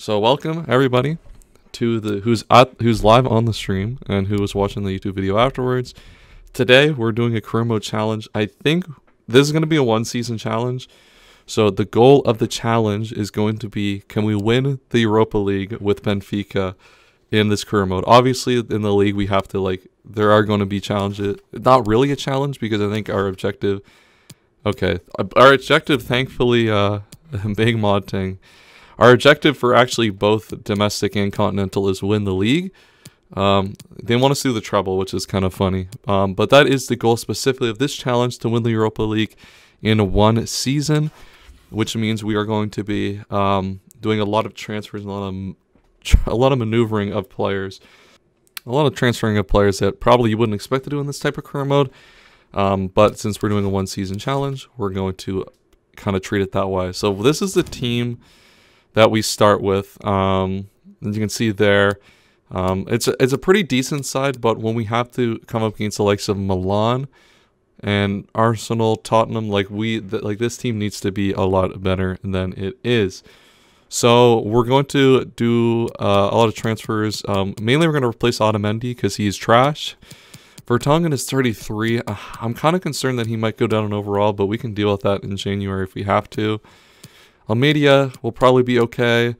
So welcome everybody to the who's live on the stream and who is watching the YouTube video afterwards. Today we're doing a career mode challenge. I think this is going to be a one season challenge. So the goal of the challenge is going to be, can we win the Europa League with Benfica in this career mode? Obviously in the league we have to there are going to be challenges. Not really a challenge because I think our objective thankfully big mod thing. Our objective for actually both domestic and continental is win the league. They want us to do the treble, which is kind of funny. But that is the goal specifically of this challenge, to win the Europa League in one season, which means we are going to be doing a lot of transfers and a lot of maneuvering of players. A lot of transferring of players that probably you wouldn't expect to do in this type of career mode. But since we're doing a one season challenge, we're going to kind of treat it that way. So this is the team that we start with. As you can see there, it's a pretty decent side, but when we have to come up against the likes of Milan and Arsenal, Tottenham, this team needs to be a lot better than it is. So we're going to do a lot of transfers. Mainly we're going to replace Otamendi because he's trash. Vertonghen is 33. I'm kind of concerned that he might go down in overall, but we can deal with that in January if we have to. Almeida will probably be okay.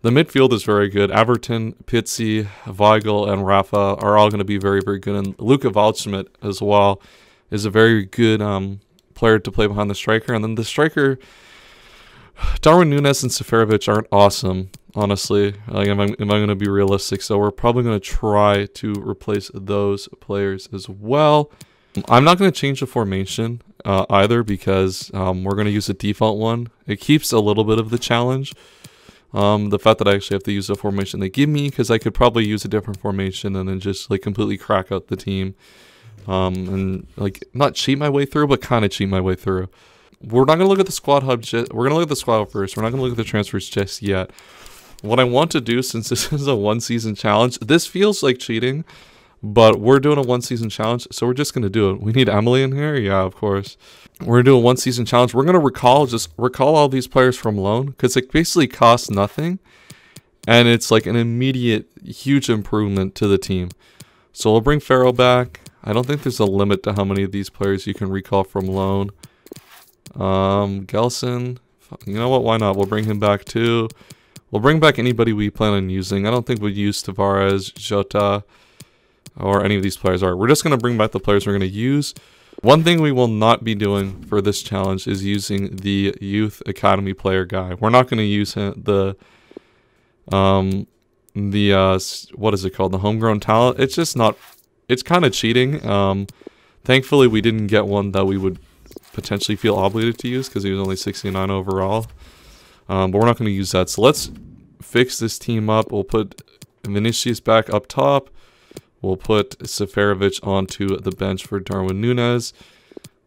The midfield is very good. Everton, Pizzi, Weigl, and Rafa are all going to be very, very good. And Luka Waldschmidt as well is a very good player to play behind the striker. And then the striker, Darwin Núñez and Seferovic aren't awesome, honestly. Am I going to be realistic? So we're probably going to try to replace those players as well. I'm not going to change the formation either because we're going to use the default one. It keeps a little bit of the challenge. The fact that I actually have to use the formation they give me, because I could probably use a different formation and then just completely crack out the team. And not cheat my way through, but kind of cheat my way through. We're not going to look at the squad hub. We're going to look at the squad hub first. We're not going to look at the transfers just yet. What I want to do, since this is a one season challenge, this feels like cheating, but we're doing a one season challenge, so we're just going to do it. We need Emily in here? Yeah, of course. We're going to do a one season challenge. We're going to recall all these players from loan, because it basically costs nothing, and it's like an immediate huge improvement to the team. So we'll bring Farrell back. I don't think there's a limit to how many of these players you can recall from loan. Gelson, you know what, why not? We'll bring him back too. We'll bring back anybody we plan on using. I don't think we'll use Tavares, Jota, or any of these players. All right, we're just going to bring back the players we're going to use. One thing we will not be doing for this challenge is using the youth academy player guy. We're not going to use what is it called? The homegrown talent. It's just not, it's kind of cheating. Thankfully we didn't get one that we would potentially feel obligated to use because he was only 69 overall. But we're not going to use that. So let's fix this team up. We'll put Vinicius back up top. We'll put Seferovic onto the bench for Darwin Núñez.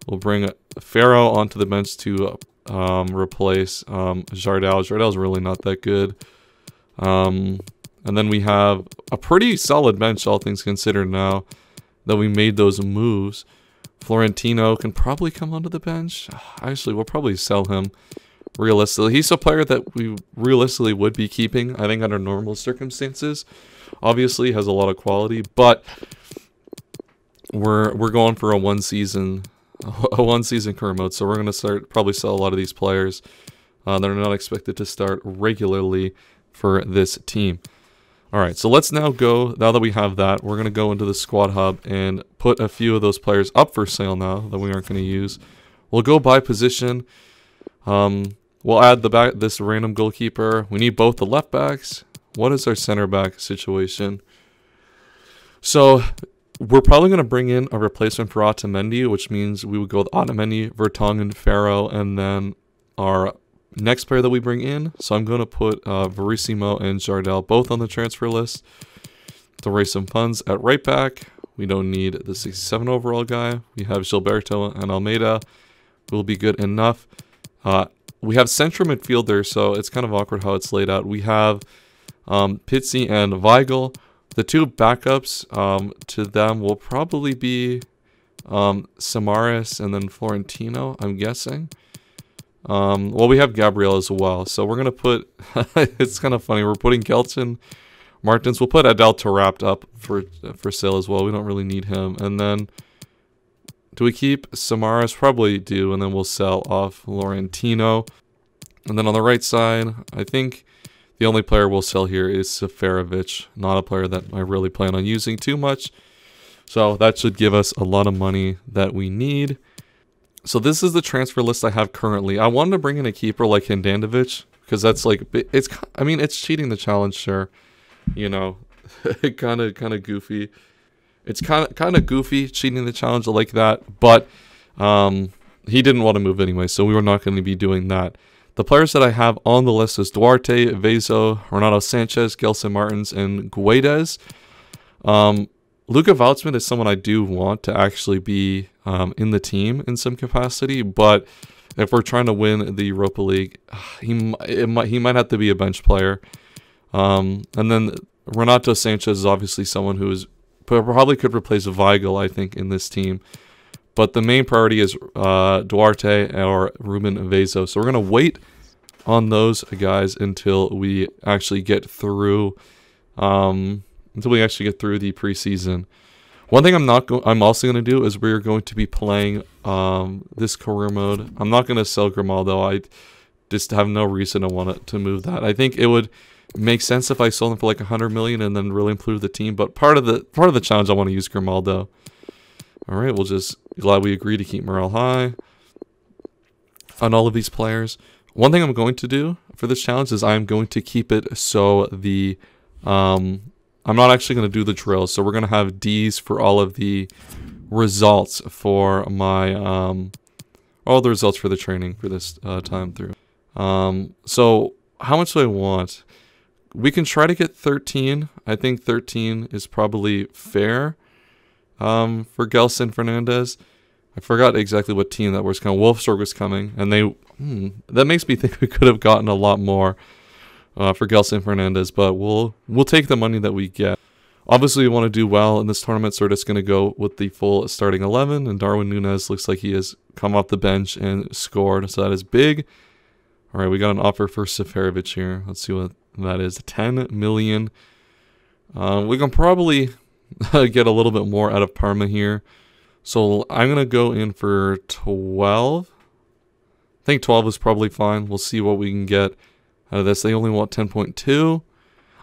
We'll bring Farrell onto the bench to replace Jardel. Jardel's really not that good. And then we have a pretty solid bench, all things considered, now that we made those moves. Florentino can probably come onto the bench. Actually, we'll probably sell him. Realistically, he's a player that we realistically would be keeping, I think, under normal circumstances. Obviously has a lot of quality, but we're going for a one season career mode, so we're going to probably sell a lot of these players that are not expected to start regularly for this team. All right, so let's now go, now that we have that, we're going to go into the squad hub and put a few of those players up for sale now that we aren't going to use. We'll go by position. We'll add this random goalkeeper. We need both the left backs. What is our center back situation? So we're probably going to bring in a replacement for Otamendi, which means we would go with Otamendi, Vertonghen, Farrell, and then our next player that we bring in. So I'm going to put Verissimo and Jardel both on the transfer list to raise some funds. At right back, we don't need the 67 overall guy. We have Gilberto and Almeida. Will be good enough. We have central midfielder, so it's kind of awkward how it's laid out. We have Pizzi and Weigl. The two backups to them will probably be Samaris and then Florentino, I'm guessing. Well, we have Gabriel as well, so we're gonna put. It's kind of funny. We're putting Gelson, Martins. We'll put Adel Taarabt up for sale as well. We don't really need him. And then, do we keep Samaras? Probably do. And then we'll sell off Laurentino. And then on the right side, I think the only player we'll sell here is Seferovic. Not a player that I really plan on using too much. So that should give us a lot of money that we need. So this is the transfer list I have currently. I wanted to bring in a keeper like Handanovic because that's like I mean it's cheating the challenge, sure. You know, kind of goofy. It's kind of goofy cheating the challenge like that, but he didn't want to move anyway, so we were not going to be doing that. The players that I have on the list is Duarte, Vezo, Renato Sanchez, Gelson Martins, and Guedes. Luka Valtzman is someone I do want to actually be in the team in some capacity, but if we're trying to win the Europa League, he might have to be a bench player. And then Renato Sanchez is obviously someone who is probably could replace Weigl, I think, in this team. But the main priority is Duarte or Ruben Vezo. So we're going to wait on those guys until we actually get through the preseason. One thing I'm also going to do is we're going to be playing this career mode. I'm not going to sell Grimaldo. I just have no reason to want to move that. I think it would make sense if I sold him for like 100 million and then really improve the team. But part of the challenge, I want to use Grimaldo. All right, we'll just glad we agreed to keep morale high on all of these players. One thing I'm going to do for this challenge is I'm going to keep it so the I'm not actually going to do the drills, so we're going to have D's for all of the results for my all the results for the training for this time through. So how much do I want? We can try to get 13. I think 13 is probably fair for Gelson Fernandez. I forgot exactly what team that was coming. Wolfsburg was coming, and that makes me think we could have gotten a lot more for Gelson Fernandez, but we'll take the money that we get. Obviously, we want to do well in this tournament, so we're just going to go with the full starting 11, and Darwin Núñez looks like he has come off the bench and scored, so that is big. All right, we got an offer for Seferovic here. Let's see what that is. 10 million. We can probably get a little bit more out of Parma here. So I'm going to go in for 12. I think 12 is probably fine. We'll see what we can get out of this. They only want 10.2.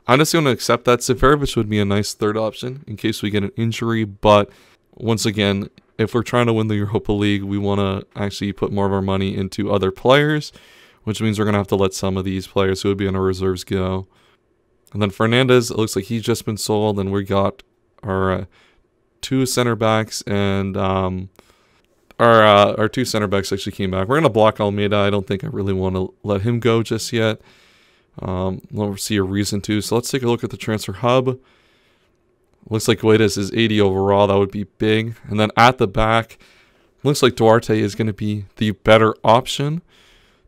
I'm just going to accept that. Seferovic would be a nice third option in case we get an injury. But once again, if we're trying to win the Europa League, we want to actually put more of our money into other players, which means we're going to have to let some of these players who would be in our reserves go. And then Fernandez, it looks like he's just been sold, and we got our two center backs, and our two center backs actually came back. We're going to block Almeida. I don't think I really want to let him go just yet. Don't see a reason to. So let's take a look at the transfer hub. Looks like Guedes is 80 overall. That would be big. And then at the back, looks like Duarte is going to be the better option.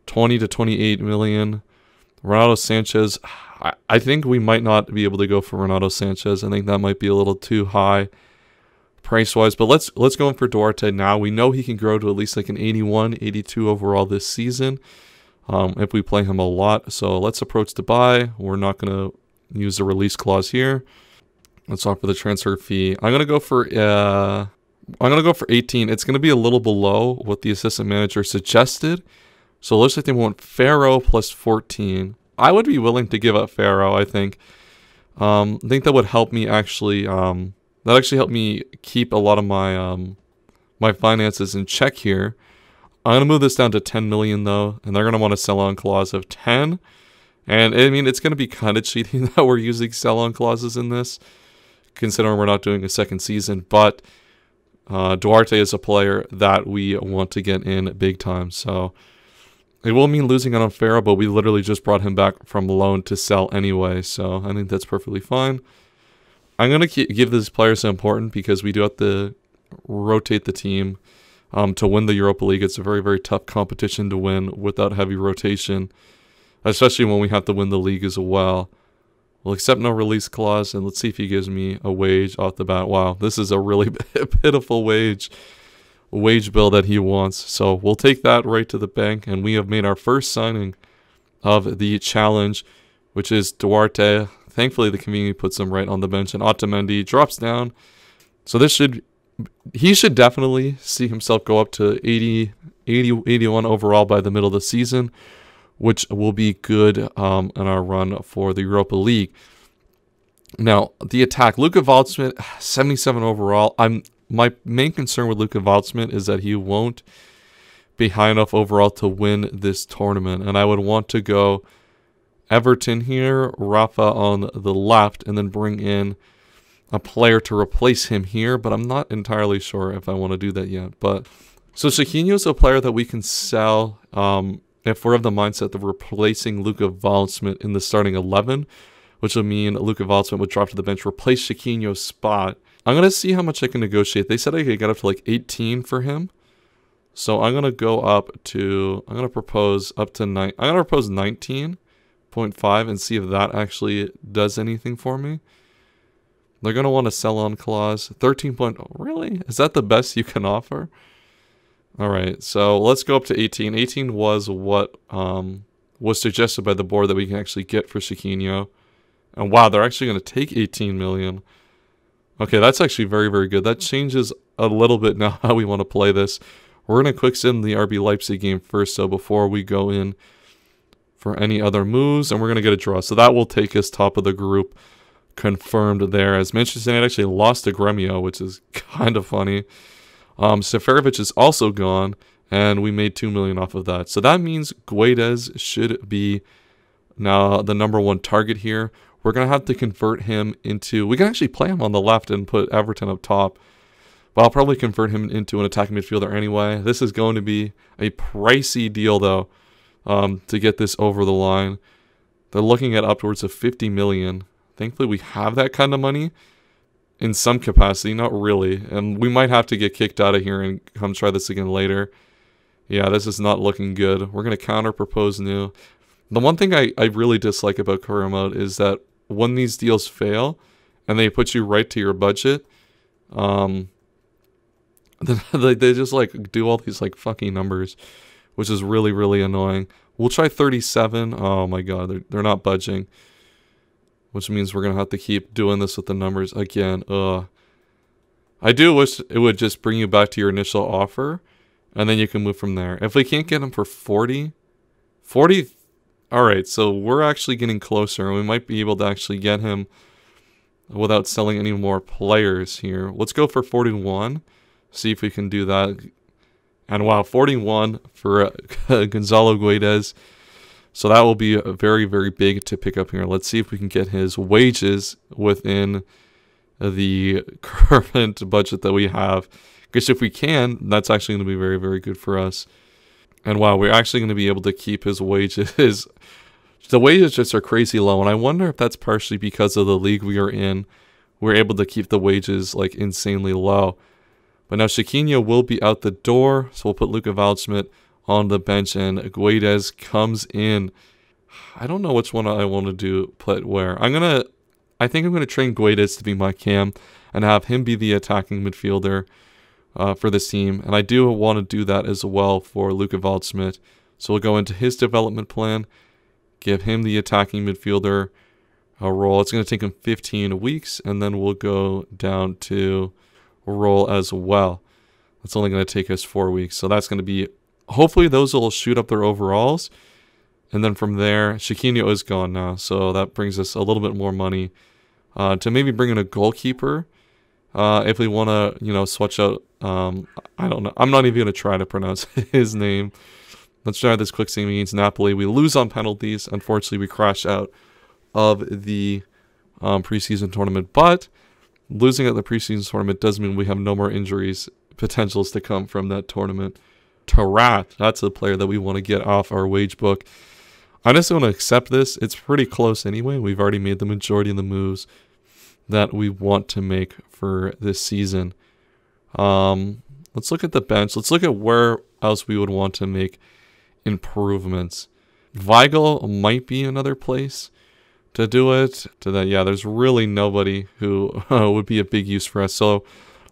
20 to 28 million. Renato Sanchez, I think we might not be able to go for Renato Sanchez. I think that might be a little too high price-wise. But let's go in for Duarte now. We know he can grow to at least like an 81, 82 overall this season if we play him a lot. So let's approach the buy. We're not going to use the release clause here. Let's offer the transfer fee. I'm gonna go for 18. It's gonna be a little below what the assistant manager suggested. So it looks like they want Pharaoh plus 14. I would be willing to give up Pharaoh. I think that would help me actually. That actually helped me keep a lot of my my finances in check here. I'm gonna move this down to 10 million though, and they're gonna want a sell-on clause of 10. And I mean, it's gonna be kind of cheating that we're using sell-on clauses in this, considering we're not doing a second season. But Duarte is a player that we want to get in big time. So it will mean losing out on Pharaoh, but we literally just brought him back from loan to sell anyway. So I think that's perfectly fine. I'm going to give these players important because we do have to rotate the team to win the Europa League. It's a very, very tough competition to win without heavy rotation, especially when we have to win the league as well. We'll accept no release clause, and let's see if he gives me a wage off the bat. Wow, this is a really pitiful wage. wage bill that he wants. So we'll take that right to the bank, and we have made our first signing of the challenge, which is Duarte. Thankfully, the community puts him right on the bench, and Otamendi drops down. So he should definitely see himself go up to 80, 81 overall by the middle of the season, which will be good in our run for the Europa League. Now, the attack, Luka Waldschmidt, 77 overall. My main concern with Luka Waldschmidt is that he won't be high enough overall to win this tournament. And I would want to go Everton here, Rafa on the left, and then bring in a player to replace him here. But I'm not entirely sure if I want to do that yet. But so Chiquinho is a player that we can sell if we're of the mindset of replacing Luka Waldschmidt in the starting 11, which would mean Luka Waldschmidt would drop to the bench, replace Chiquinho's spot. I'm going to see how much I can negotiate. They said I could get up to like 18 for him. So I'm going to go up to, I'm going to propose up to 9. I'm going to propose 19.5 and see if that actually does anything for me. They're going to want a sell-on clause. 13. Really? Is that the best you can offer? All right. So let's go up to 18. 18 was what was suggested by the board that we can actually get for Chiquinho. And wow, they're actually going to take 18 million. Okay, that's actually very, very good. That changes a little bit now how we want to play this. We're going to quick sim the RB Leipzig game first, so before we go in for any other moves, and we're going to get a draw. So that will take us top of the group, confirmed there. As Manchester United actually lost to Gremio, which is kind of funny. Seferovic is also gone, and we made 2 million off of that. So that means Guedes should be now the #1 target here. We're going to have to convert him into... We can actually play him on the left and put Everton up top. But I'll probably convert him into an attacking midfielder anyway. This is going to be a pricey deal, though, to get this over the line. They're looking at upwards of 50 million. Thankfully, we have that kind of money in some capacity. Not really. And we might have to get kicked out of here and come try this again later. Yeah, this is not looking good. We're going to counter-propose new. The one thing I really dislike about career mode is that when these deals fail and they put you right to your budget, they just like do all these like fucking numbers, which is really, really annoying. We'll try 37. Oh my god, they're not budging, which means we're gonna have to keep doing this with the numbers again. I do wish it would just bring you back to your initial offer, and then you can move from there. If we can't get him for 40, all right, so we're actually getting closer, and we might be able to actually get him without selling any more players here. Let's go for 41, see if we can do that. And wow, 41 for Gonzalo Guedes. So that will be very, very big to pick up here. Let's see if we can get his wages within the current budget that we have. Because if we can, that's actually going to be very, very good for us. And wow, we're actually going to be able to keep his wages. The wages just are crazy low. And I wonder if that's partially because of the league we are in. We're able to keep the wages like insanely low. But now Chiquinho will be out the door. So we'll put Luka Waldschmidt on the bench. And Guedes comes in. I don't know which one I want to do, put where. I think I'm going to train Guedes to be my cam. And have him be the attacking midfielder for this team. And I do want to do that as well for Luka Waldschmidt. So we'll go into his development plan, give him the attacking midfielder role. It's going to take him 15 weeks, and then we'll go down to role as well. It's only going to take us 4 weeks. So that's going to be, hopefully those will shoot up their overalls. And then from there, Chiquinho is gone now. So that brings us a little bit more money to maybe bring in a goalkeeper. If we want to, switch out, I don't know. I'm not even going to try to pronounce his name. Let's try this quick sim against Napoli. We lose on penalties. Unfortunately, we crash out of the preseason tournament. But losing at the preseason tournament does mean we have no more injuries potentials to come from that tournament. Tarat, that's a player that we want to get off our wage book. I just want to accept this. It's pretty close anyway. We've already made the majority of the moves that we want to make for this season. Let's look at the bench. Let's look at where else we would want to make improvements. Weigl might be another place to do it. Yeah, there's really nobody who would be a big use for us. So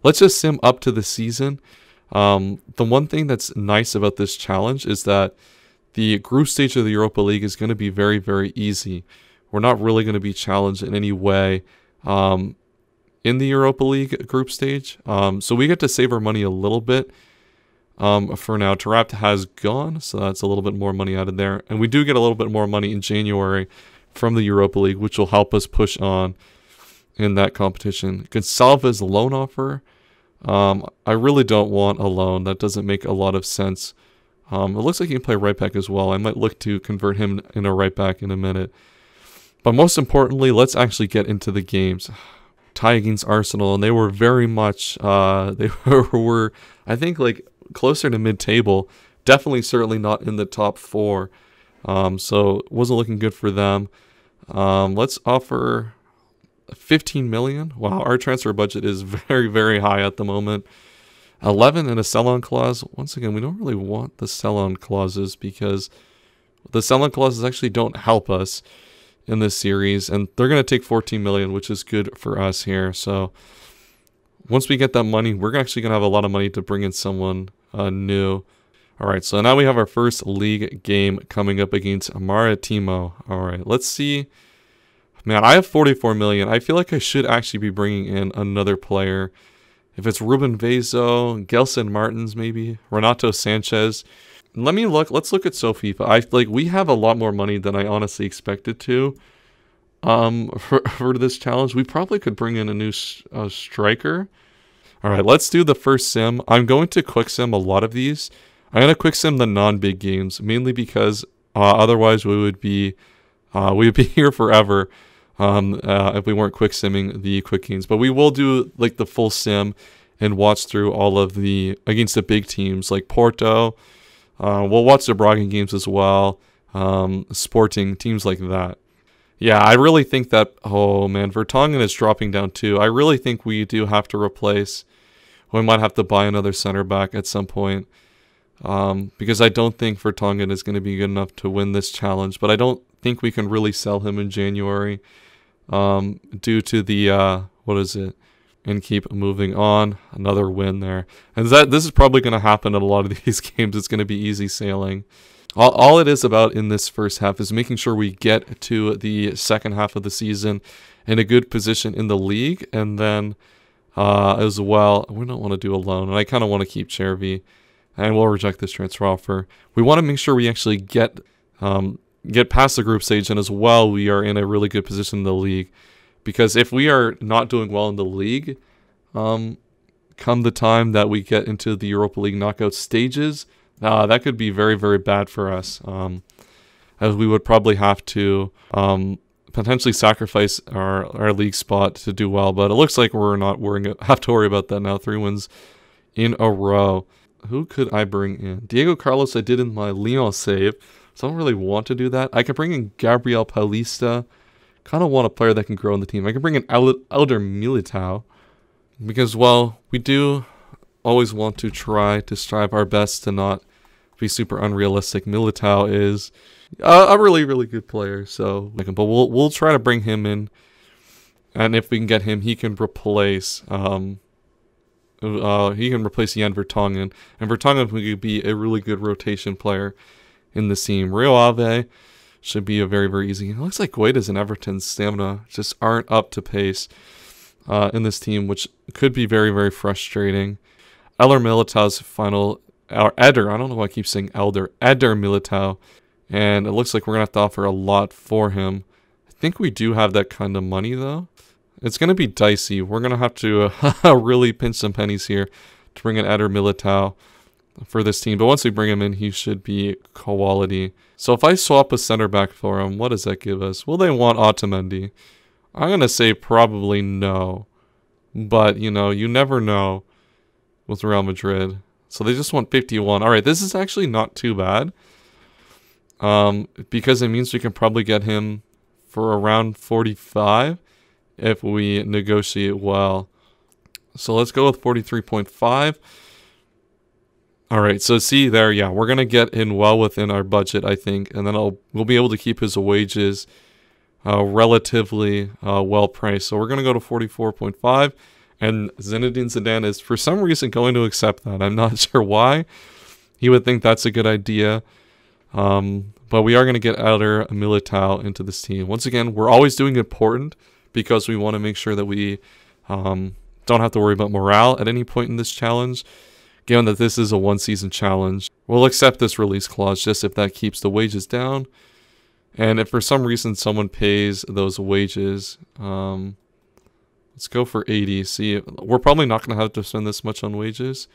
let's just sim up to the season. The one thing that's nice about this challenge is that the group stage of the Europa League is going to be very, very easy. We're not really going to be challenged in any way in the Europa League group stage. So we get to save our money a little bit for now. Tarapt has gone, so that's a little bit more money added there. And we do get a little bit more money in January from the Europa League, which will help us push on in that competition. Gonsalves loan offer. I really don't want a loan. That doesn't make a lot of sense. It looks like he can play right back as well. I might look to convert him in a right back in a minute. But most importantly, let's actually get into the games. Tie against Arsenal, and they were very much, they were, I think, like closer to mid-table. Definitely, certainly not in the top 4. So it wasn't looking good for them. Let's offer 15 million. Wow, our transfer budget is very, very high at the moment. 11 and a sell-on clause. Once again, we don't really want the sell-on clauses because the sell-on clauses actually don't help us in this series, and they're going to take 14 million, which is good for us here. So once we get that money, we're actually going to have a lot of money to bring in someone new. All right, so now we have our first league game coming up against Maritimo. All right, let's see. Man, I have 44 million. I feel like I should actually be bringing in another player. If it's Ruben Vezo, Gelson Martins, maybe Renato Sanchez. Let me look. Let's look at SoFIFA. We have a lot more money than I honestly expected to. For this challenge, we probably could bring in a new striker. All right, let's do the first sim. I'm going to quick sim a lot of these. I'm going to quick sim the non-big games, mainly because otherwise we would be here forever if we weren't quick simming the quick games. But we will do like the full sim and watch through all of the against the big teams like Porto. We'll watch the Braga games as well. Sporting teams like that. Yeah, I really think that, oh man, Vertonghen is dropping down too. I really think we do have to replace. We might have to buy another center back at some point. Because I don't think Vertonghen is going to be good enough to win this challenge. But I don't think we can really sell him in January. Due to the, what is it? And keep moving on. Another win there. And this is probably going to happen in a lot of these games. It's going to be easy sailing. All it is about in this first half is making sure we get to the second half of the season in a good position in the league. And then as well, we don't want to do a loan. And I kind of want to keep Chervy. And we'll reject this transfer offer. We want to make sure we actually get past the group stage. And as well, we are in a really good position in the league. Because if we are not doing well in the league, come the time that we get into the Europa League knockout stages, that could be very, very bad for us. As we would probably have to potentially sacrifice our league spot to do well. But it looks like we're not have to worry about that now. 3 wins in a row. Who could I bring in? Diego Carlos I did in my Lyon save. So I don't really want to do that. I could bring in Gabriel Paulista. Kind of want a player that can grow in the team. I can bring in Elder Militao. Because, well, we do always want to try to strive our best to not be super unrealistic. Militao is a really, really good player. So, but we'll try to bring him in. And if we can get him, he can replace Jan Vertonghen. And Vertonghen could be a really good rotation player in the team. Rio Ave should be a very, very easy. It looks like Guedes and Everton's stamina just aren't up to pace in this team, which could be very, very frustrating. Eller Militao's final, or Eder, I don't know why I keep saying Elder, Eder Militao. And it looks like we're going to have to offer a lot for him. I think we do have that kind of money, though. It's going to be dicey. We're going to have to really pinch some pennies here to bring in Eder Militao for this team. But once we bring him in, he should be quality. So if I swap a center back for him, what does that give us? Will they want Otamendi? I'm going to say probably no. But, you know, you never know with Real Madrid. So they just want 51. All right, this is actually not too bad. Because it means we can probably get him for around 45 if we negotiate well. So let's go with 43.5. All right, so see there, yeah, we're going to get in well within our budget, I think. And then we'll be able to keep his wages relatively well priced. So we're going to go to 44.5. And Zinedine Zidane is, for some reason, going to accept that. I'm not sure why. He would think that's a good idea. But we are going to get Eder Militao into this team. Once again, we're always doing important because we want to make sure that we don't have to worry about morale at any point in this challenge. Given that this is a one-season challenge, we'll accept this release clause just if that keeps the wages down. And if for some reason someone pays those wages, let's go for 80. See, we're probably not going to have to spend this much on wages.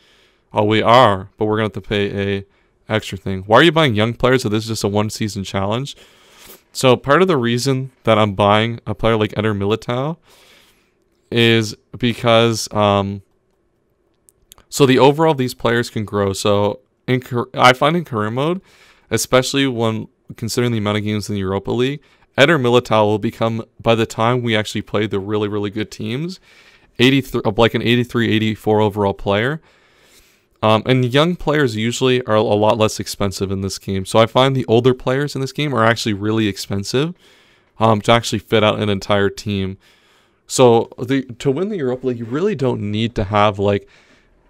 Oh, we are, but we're going to have to pay a extra thing. Why are you buying young players if this is just a one-season challenge? So part of the reason that I'm buying a player like Eder Militao is because so the overall these players can grow. So I find in career mode, especially when considering the amount of games in the Europa League, Eder Militao will become, by the time we actually play the really, really good teams, 83, like an 83, 84 overall player. And young players usually are a lot less expensive in this game. So I find the older players in this game are actually really expensive to actually fit out an entire team. So to win the Europa League, you really don't need to have like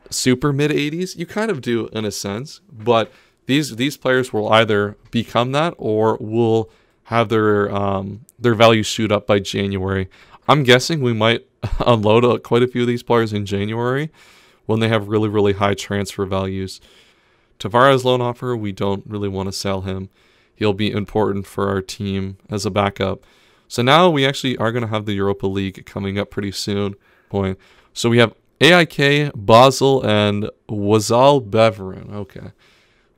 super mid-80s. You kind of do in a sense, but these players will either become that or will have their value shoot up by January. I'm guessing we might unload quite a few of these players in January when they have really, really high transfer values. Tavares loan offer, we don't really want to sell him. He'll be important for our team as a backup. So now we actually are going to have the Europa League coming up pretty soon. So we have AIK, Basel, and Wazal Beveren. Okay.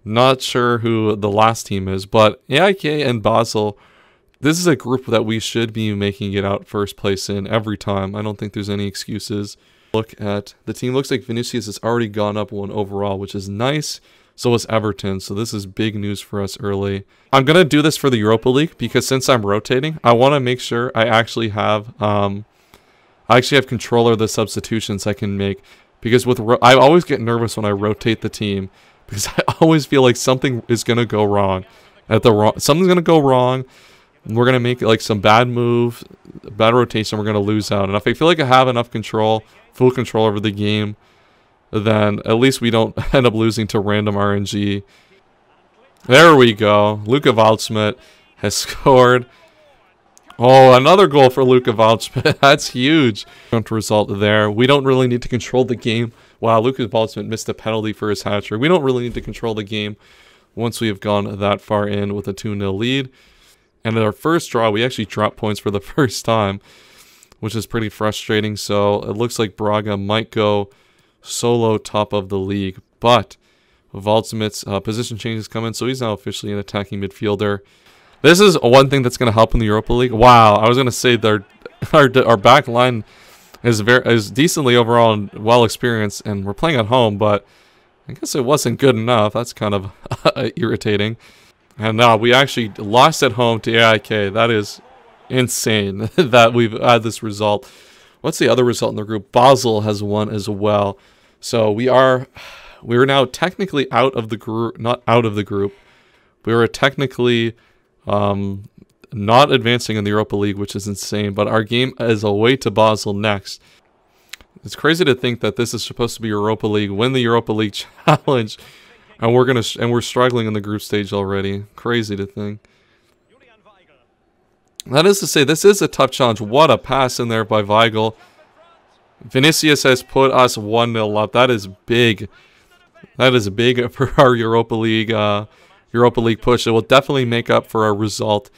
Not sure who the last team is, but AIK and Basel, this is a group that we should be making it out first place in every time. I don't think there's any excuses. Look at the team. Looks like Vinicius has already gone up one overall, which is nice. So is Everton. So this is big news for us early. I'm going to do this for the Europa League because since I'm rotating, I want to make sure I actually have control of the substitutions I can make. Because I always get nervous when I rotate the team because I always feel like something is going to go wrong. Something's going to go wrong. We're going to make like some bad move, bad rotation. We're going to lose out. And if I feel like I have enough control, full control over the game, then at least we don't end up losing to random RNG. There we go. Luka Waldschmidt has scored. Oh, another goal for Luka Waldschmidt. That's huge. Result there. We don't really need to control the game. Wow, Luka Waldschmidt missed a penalty for his hat-trick. We don't really need to control the game once we have gone that far in with a 2-0 lead. And in our first draw, we actually dropped points for the first time, which is pretty frustrating. So it looks like Braga might go solo top of the league. But Waldschmidt's position changes come in, so he's now officially an attacking midfielder. This is one thing that's going to help in the Europa League. Wow, I was going to say that our back line is decently overall and well experienced, and we're playing at home, but I guess it wasn't good enough. That's kind of irritating. And now we actually lost at home to AIK. That is insane that we've had this result. What's the other result in the group? Basel has won as well. So we are now technically out of the group, not out of the group. We were technically not advancing in the Europa League, which is insane. But our game is away to Basel next. It's crazy to think that this is supposed to be Europa League, win the Europa League challenge. And we're struggling in the group stage already. Crazy to think. That is to say, this is a tough challenge. What a pass in there by Weigl. Vinicius has put us 1-0 up. That is big. That is big for our Europa League push. It will definitely make up for our result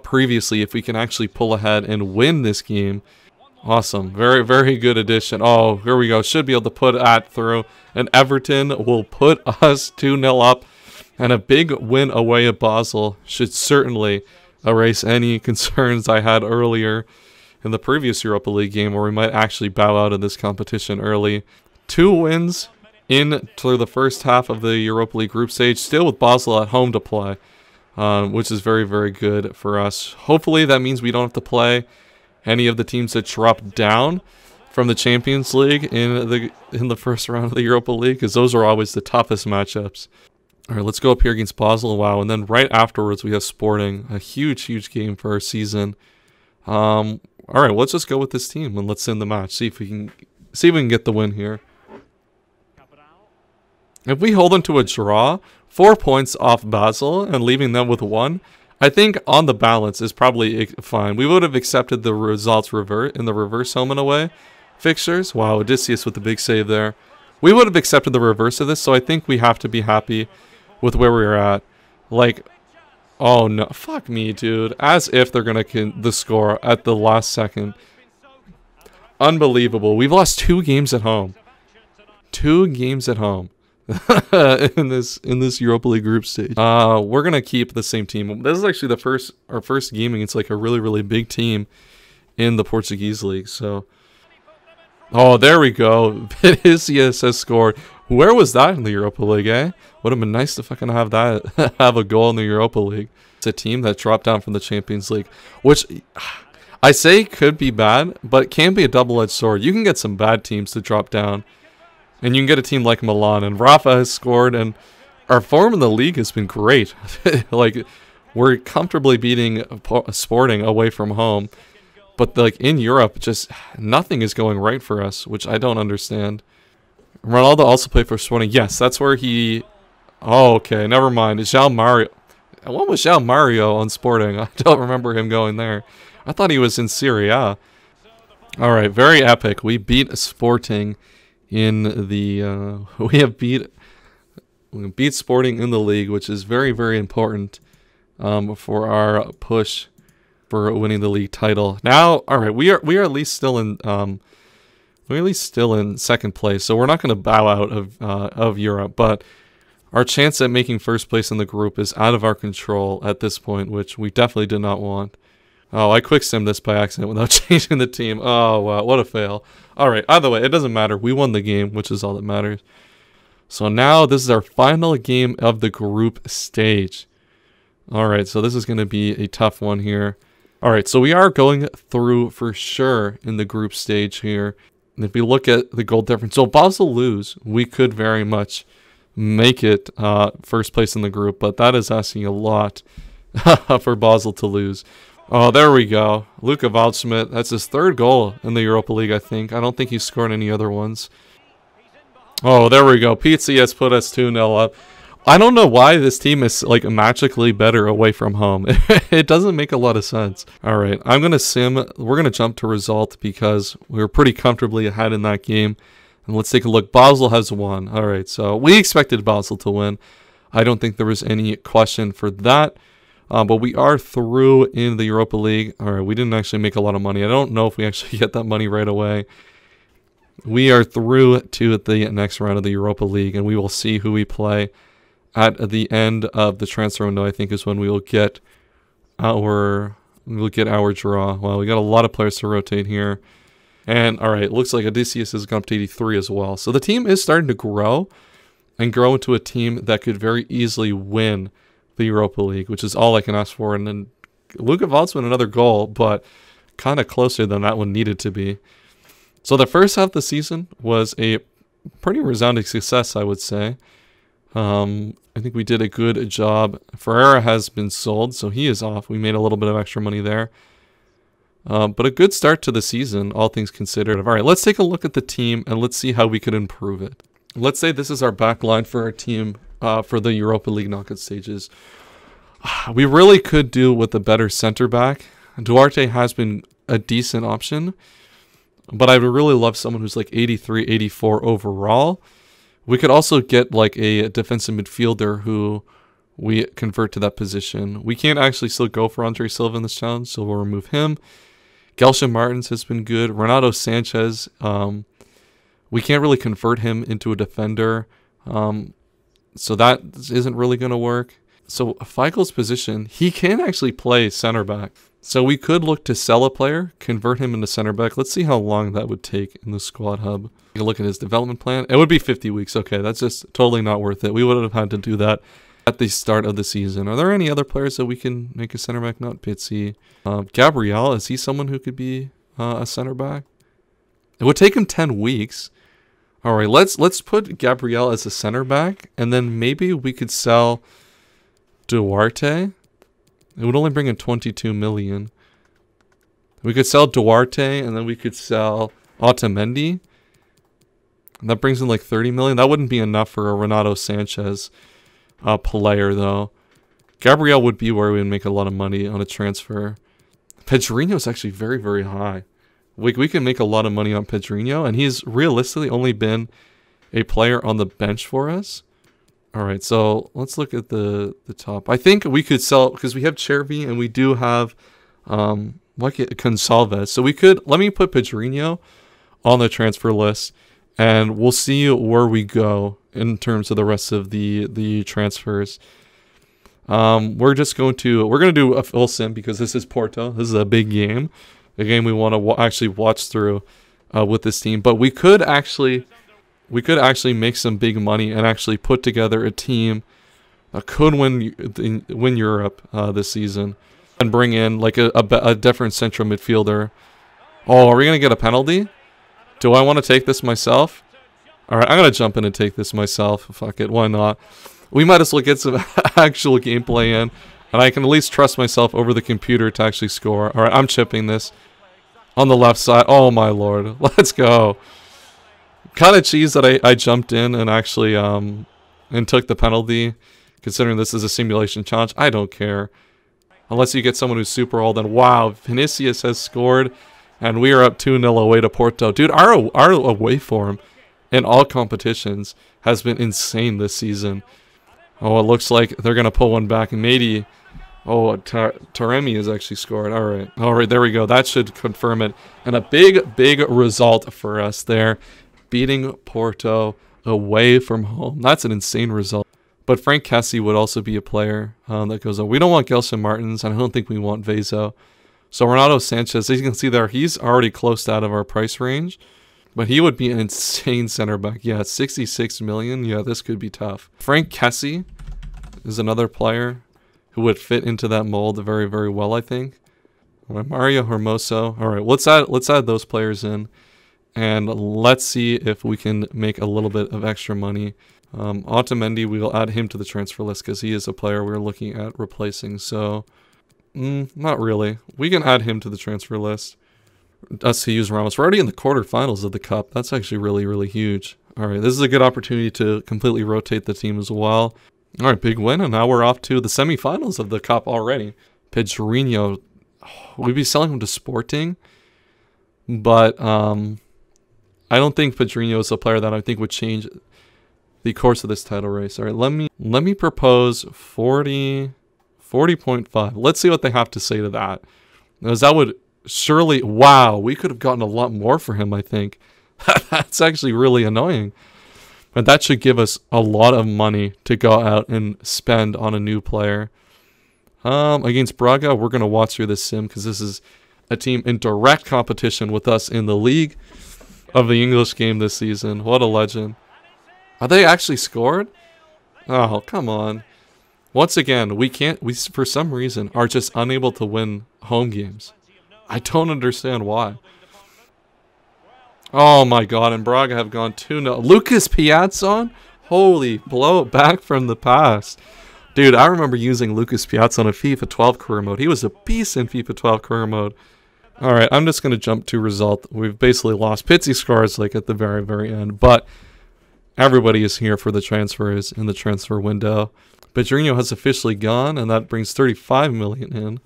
previously if we can actually pull ahead and win this game. Awesome. Very, very good addition. Oh, here we go. Should be able to put that through. And Everton will put us 2-0 up. And a big win away at Basel should certainly erase any concerns I had earlier in the previous Europa League game where we might actually bow out of this competition early. 2 wins into the first half of the Europa League group stage, still with Basel at home to play, which is very, very good for us. Hopefully that means we don't have to play any of the teams that drop down from the Champions League in the first round of the Europa League, because those are always the toughest matchups. All right, let's go up here against Basel. Wow, and then right afterwards we have Sporting, a huge, huge game for our season. All right, let's just go with this team and let's end the match. See if we can see if we can get the win here. If we hold them to a draw, 4 points off Basel and leaving them with 1, I think on the balance is probably fine. We would have accepted the results in the reverse home and away fixtures. Wow, Odysseus with the big save there. We would have accepted the reverse of this, so I think we have to be happy with where we are at. Like, oh no, fuck me, dude. As if they're going to the score at the last second. Unbelievable. We've lost 2 games at home. 2 games at home. in this Europa League group stage. We're gonna keep the same team. This is actually our first game against like a really big team in the Portuguese league. So, oh, there we go. Vinicius has scored. Where was that in the Europa League? Would have been nice to fucking have that have a goal in the Europa League. It's a team that dropped down from the Champions League, which I say could be bad, but it can be a double-edged sword. You can get some bad teams to drop down. And you can get a team like Milan, and Rafa has scored, and our form in the league has been great. Like, we're comfortably beating Sporting away from home, but like in Europe, just nothing is going right for us, which I don't understand. Ronaldo also played for Sporting. Yes, that's where he... Oh, okay, never mind. It's João Mario. What was João Mario on Sporting? I don't remember him going there. I thought he was in Serie A. All right, very epic. We beat Sporting in the we beat Sporting in the league, which is very important for our push for winning the league title. Now, all right, we are at least still in second place, so we're not going to bow out of Europe, but our chance at making first place in the group is out of our control at this point, which we definitely did not want. Oh, I quick simmed this by accident without changing the team. Oh, wow, what a fail. All right, either way, it doesn't matter. We won the game, which is all that matters. So now this is our final game of the group stage. All right, so this is going to be a tough one here. All right, so we are going through for sure in the group stage here. And if we look at the goal difference, so Basel lose, we could very much make it first place in the group, but that is asking a lot for Basel to lose. Oh, there we go. Luka Waldschmidt. That's his 3rd goal in the Europa League, I think. I don't think he's scored any other ones. Oh, there we go. Pizzi has put us 2-0 up. I don't know why this team is like magically better away from home. It doesn't make a lot of sense. All right, I'm going to sim. We're going to jump to result because we were pretty comfortably ahead in that game. And let's take a look. Basel has won. All right, so we expected Basel to win. I don't think there was any question for that. But we are through in the Europa League. All right, we didn't actually make a lot of money. I don't know if we actually get that money right away. We are through to the next round of the Europa League, and we will see who we play at the end of the transfer window. I think is when we will get our draw. Well, we got a lot of players to rotate here. And all right, looks like Odysseus has gone up to 83 as well. So the team is starting to grow into a team that could very easily win the Europa League, which is all I can ask for. And then Luka Waldschmidt another goal, but kind of closer than that one needed to be. So the first half of the season was a pretty resounding success, I would say. I think we did a good job. Ferreira has been sold, so he is off. We made a little bit of extra money there. But a good start to the season, all things considered. All right, let's take a look at the team and let's see how we could improve it. Let's say this is our back line for our team for the Europa League knockout stages. We really could do with a better center back. Duarte has been a decent option, but I would really love someone who's like 83, 84 overall. We could also get like a defensive midfielder who we convert to that position. We can't actually still go for Andre Silva in this challenge, so we'll remove him. Gelson Martins has been good. Renato Sanchez, we can't really convert him into a defender. So that isn't really going to work. So Feichel's position, he can actually play center back. So we could look to sell a player, convert him into center back. Let's see how long that would take in the squad hub. Take a look at his development plan. It would be 50 weeks. Okay, that's just totally not worth it. We would have had to do that at the start of the season. Are there any other players that we can make a center back? Not Pizzi. Gabriel, is he someone who could be a center back? It would take him 10 weeks. All right, let's put Gabriel as a center back, and then maybe we could sell Duarte. It would only bring in 22 million. We could sell Duarte, and then we could sell Otamendi. And that brings in like 30 million. That wouldn't be enough for a Renato Sanchez player, though. Gabriel would be where we would make a lot of money on a transfer. Pedrinho is actually very, very high. We can make a lot of money on Pedrinho, and he's realistically only been a player on the bench for us. All right, so let's look at the top. I think we could sell, because we have Chervi and we do have Gonçalves. So we could, let me put Pedrinho on the transfer list, and we'll see where we go in terms of the rest of the transfers. We're going to do a full sim because this is Porto. This is a big game, a game we want to actually watch through with this team. But we could actually make some big money and actually put together a team that could win Europe this season and bring in like a different central midfielder. Oh, are we gonna get a penalty? Do I want to take this myself? All right, I'm gonna jump in and take this myself. Fuck it, why not? We might as well get some actual gameplay in, and I can at least trust myself over the computer to actually score. All right, I'm chipping this on the left side. Oh my lord, let's go. Kind of cheese that I jumped in and actually and took the penalty, considering this is a simulation challenge. I don't care. Unless you get someone who's super old, then wow, Vinicius has scored, and we are up 2-0 away to Porto. Dude, our away form in all competitions has been insane this season. Oh, it looks like they're going to pull one back. And maybe, oh, Taremi has actually scored. All right, there we go. That should confirm it. And a big result for us there. Beating Porto away from home. That's an insane result. But Frank Kessie would also be a player that goes on. We don't want Gelson Martins, and I don't think we want Vezo. So Renato Sanchez, as you can see there, he's already close out of our price range. But he would be an insane center back. Yeah, 66 million. Yeah, this could be tough. Frank Kessie is another player who would fit into that mold very, very well, I think. All right, Mario Hermoso. All right, let's add those players in. And let's see if we can make a little bit of extra money. Otamendi, we will add him to the transfer list because he is a player we're looking at replacing. So, not really. We can add him to the transfer list. Us to use Ramos. We're already in the quarterfinals of the Cup. That's actually really, really huge. All right, this is a good opportunity to completely rotate the team as well. All right, big win, and now we're off to the semifinals of the Cup already. Pedrinho, we'd be selling him to Sporting, but I don't think Pedrinho is a player that I think would change the course of this title race. All right, let me propose 40.5. Let's see what they have to say to that. Because that would surely, wow, we could have gotten a lot more for him, I think. That's actually really annoying. But that should give us a lot of money to go out and spend on a new player. Against Braga, we're going to watch through this sim because this is a team in direct competition with us in the league of the English game this season. What a legend. Are they actually scored? Oh, come on. Once again, we for some reason are just unable to win home games. I don't understand why. Oh my god, and Braga have gone 2-0. Lucas Piazza? Holy, blow it back from the past. Dude, I remember using Lucas Piazza on a FIFA 12 career mode. He was a beast in FIFA 12 career mode. Alright, I'm just going to jump to result. We've basically lost. Pizzi scores like at the very, very end. But everybody is here for the transfers in the transfer window. Pedrinho has officially gone, and that brings 35 million in.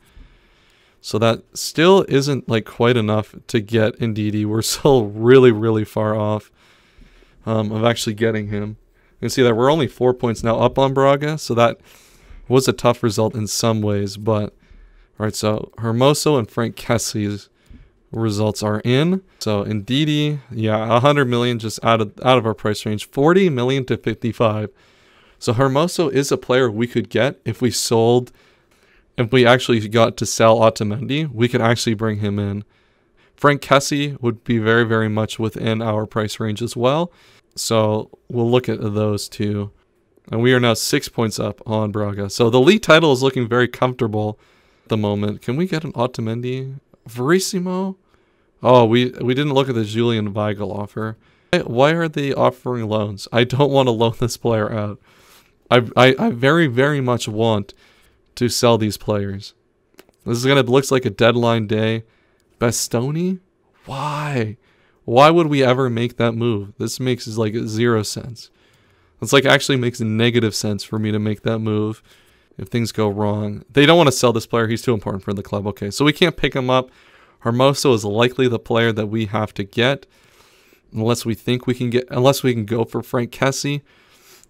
So that still isn't like quite enough to get Ndidi. We're still really, really far off of actually getting him. You can see that we're only 4 points now up on Braga, so that was a tough result in some ways. But all right, so Hermoso and Frank Kessie's results are in. So Ndidi, yeah, 100 million just out of our price range, 40 million to 55. So Hermoso is a player we could get if we sold. If we actually got to sell Otamendi, we could actually bring him in. Frank Kessie would be very, very much within our price range as well. So we'll look at those two. And we are now 6 points up on Braga. So the league title is looking very comfortable at the moment. Can we get an Otamendi? Verissimo? Oh, we didn't look at the Julian Weigl offer. Why are they offering loans? I don't want to loan this player out. I very, very much want to sell these players. This is looks like a deadline day. Bastoni? Why? Why would we ever make that move? This makes like 0 sense. It's like actually makes negative sense for me to make that move if things go wrong. They don't want to sell this player. He's too important for the club. Okay, so we can't pick him up. Hermoso is likely the player that we have to get unless we think we can go for Frank Kessie.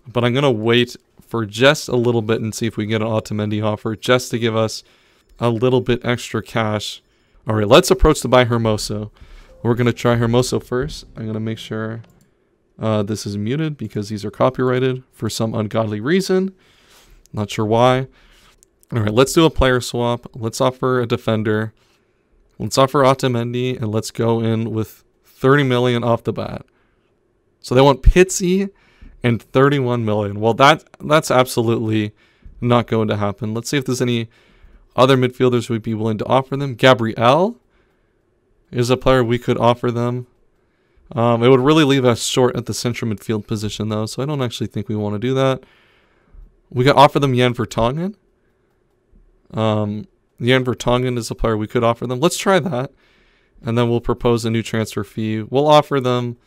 But I'm going to wait for just a little bit and see if we can get an Otamendi offer just to give us a little bit extra cash. All right, let's approach to buy Hermoso. We're going to try Hermoso first. I'm going to make sure this is muted because these are copyrighted for some ungodly reason. Not sure why. All right, let's do a player swap. Let's offer a defender. Let's offer Otamendi, and let's go in with 30 million off the bat. So they want Pizzi and 31 million. Well, that's absolutely not going to happen. Let's see if there's any other midfielders we'd be willing to offer them. Gabriel is a player we could offer them. It would really leave us short at the central midfield position, though, so I don't actually think we want to do that. We could offer them Jan Vertonghen. Jan Vertonghen is a player we could offer them. Let's try that, and then we'll propose a new transfer fee. We'll offer them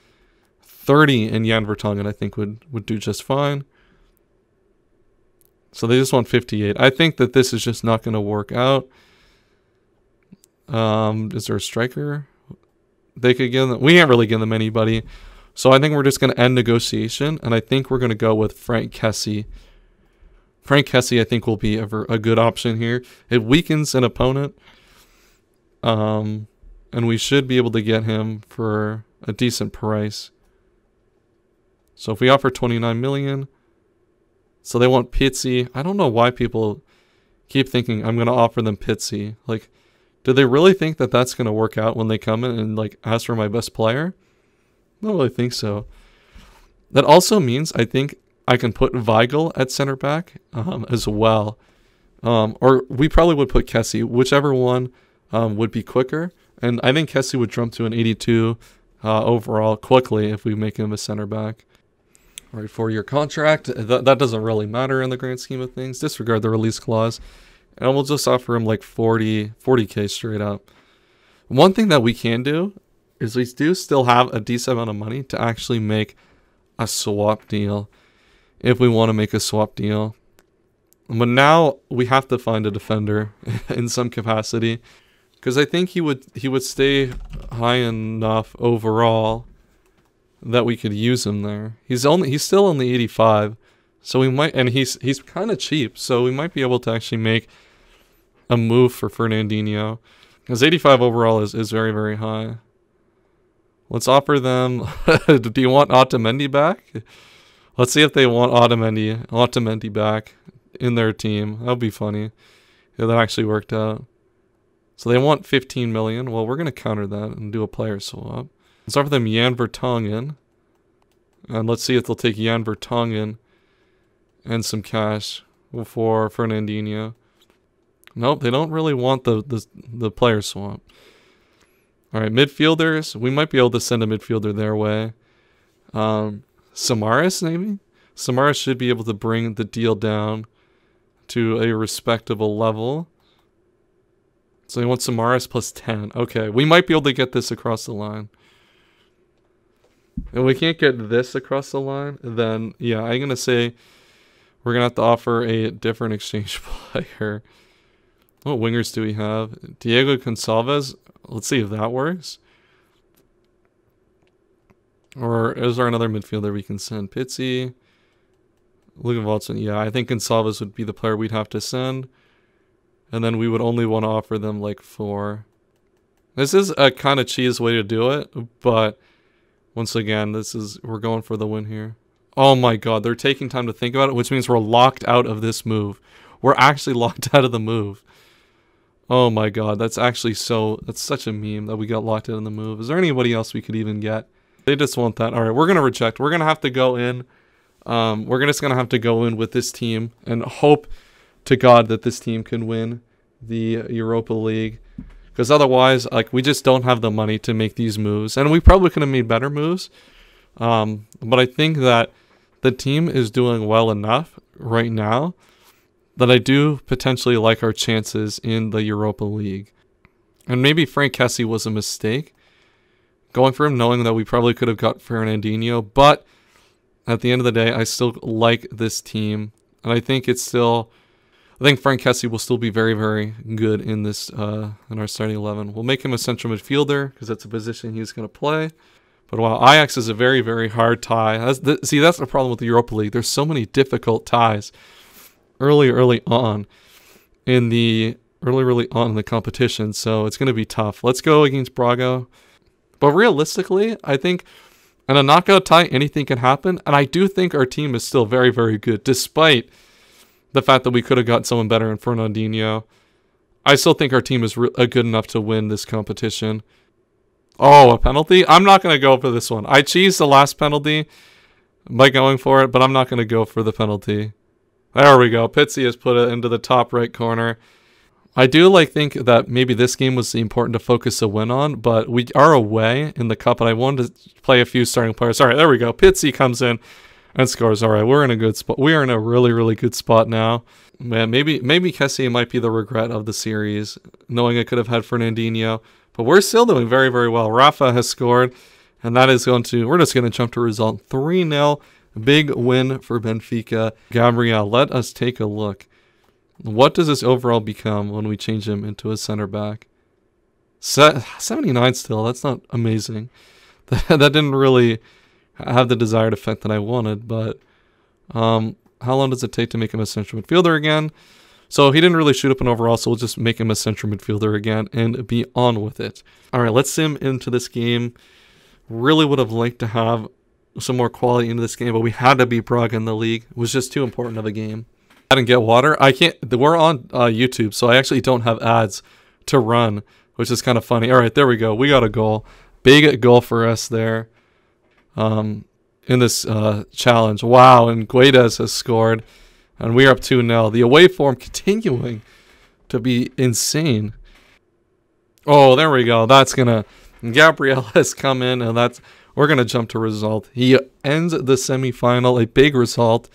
30 in Jan Vertonghen, I think would do just fine. So they just want 58. I think that this is just not going to work out. Is there a striker? They could give them. We can't really give them anybody. So I think we're just going to end negotiation, and I think we're going to go with Frank Kessie. Frank Kessie, I think, will be a good option here. It weakens an opponent. And we should be able to get him for a decent price. So if we offer 29 million, so they want Pizzi. I don't know why people keep thinking I'm going to offer them Pizzi. Like, do they really think that that's going to work out when they come in and like ask for my best player? I don't really think so. That also means I think I can put Weigl at center back as well. Or we probably would put Kessie, whichever one would be quicker. And I think Kessie would jump to an 82 overall quickly if we make him a center back. All right, 4-year contract. That doesn't really matter in the grand scheme of things. Disregard the release clause. And we'll just offer him like 40K straight up. One thing that we can do is we do still have a decent amount of money to actually make a swap deal. If we want to make a swap deal. But now we have to find a defender in some capacity. Because I think he would stay high enough overall that we could use him there. He's still only 85. So we might, and he's kind of cheap, so we might be able to actually make a move for Fernandinho. Because 85 overall is very, very high. Let's offer them. Do you want Otamendi back? Let's see if they want Otamendi back in their team. That would be funny. Yeah, that actually worked out. So they want 15 million. Well, we're going to counter that and do a player swap. Let's offer them Jan Vertonghen. And let's see if they'll take Jan Vertonghen and some cash for Fernandinho. Nope, they don't really want the player swap. All right, midfielders. We might be able to send a midfielder their way. Samaras, maybe? Samaras should be able to bring the deal down to a respectable level. So they want Samaras plus 10. Okay, we might be able to get this across the line. If we can't get this across the line, then, yeah, I'm going to say we're going to have to offer a different exchange player. What wingers do we have? Diego Gonçalves. Let's see if that works. Or is there another midfielder we can send? Pizzi. Luke Watson. Yeah, I think Gonçalves would be the player we'd have to send. And then we would only want to offer them like 4. This is a kind of cheese way to do it. But once again, we're going for the win here. Oh my god, they're taking time to think about it, which means we're locked out of this move. We're actually locked out of the move. Oh my god, that's such a meme that we got locked out of the move. Is there anybody else we could even get? They just want that. All right, we're going to reject. We're going to have to go in. We're just going to have to go in with this team and hope to God that this team can win the Europa League. Because otherwise, like, we just don't have the money to make these moves. And we probably could have made better moves. But I think that the team is doing well enough right now that I do potentially like our chances in the Europa League. And maybe Frank Kessie was a mistake. going for him, knowing that we probably could have got Fernandinho. But at the end of the day, I still like this team. And I think it's still... I think Frank Kessie will still be very, very good in this in our starting 11. We'll make him a central midfielder because that's a position he's going to play. But while Ajax is a very, very hard tie, that's the problem with the Europa League. There's so many difficult ties early on in the competition, so it's going to be tough. Let's go against Braga. But realistically, I think in a knockout tie, anything can happen. And I do think our team is still very, very good, despite the fact that we could have got someone better in Fernandinho. I still think our team is good enough to win this competition. Oh, a penalty? I'm not going to go for this one. I cheesed the last penalty by going for it, but I'm not going to go for the penalty. There we go. Pizzi has put it into the top right corner. I do think that maybe this game was important to focus a win on, but we are away in the cup, and I wanted to play a few starting players. All right, there we go. Pizzi comes in and scores. All right, we're in a good spot. We are in a really, really good spot now. Man, maybe Kessie might be the regret of the series, knowing I could have had Fernandinho. But we're still doing very, very well. Rafa has scored, and that is going to... We're just going to jump to result 3-0. Big win for Benfica. Gabriel, let us take a look. What does this overall become when we change him into a center back? 79 still. That's not amazing. That didn't really have the desired effect that I wanted, but how long does it take to make him a central midfielder again? So he didn't really shoot up an overall, so we'll just make him a central midfielder again and be on with it. All right, let's sim into this game. Really would have liked to have some more quality into this game, but we had to beat Braga in the league. It was just too important of a game. I didn't get water. I can't. We're on YouTube, so I actually don't have ads to run, which is kind of funny. All right, there we go. We got a goal. Big goal for us there in this challenge. Wow, and Guedes has scored. And we are up 2-0. The away form continuing to be insane. Oh, there we go. That's going to... Gabriel has come in, and we're going to jump to result. He ends the semifinal, a big result.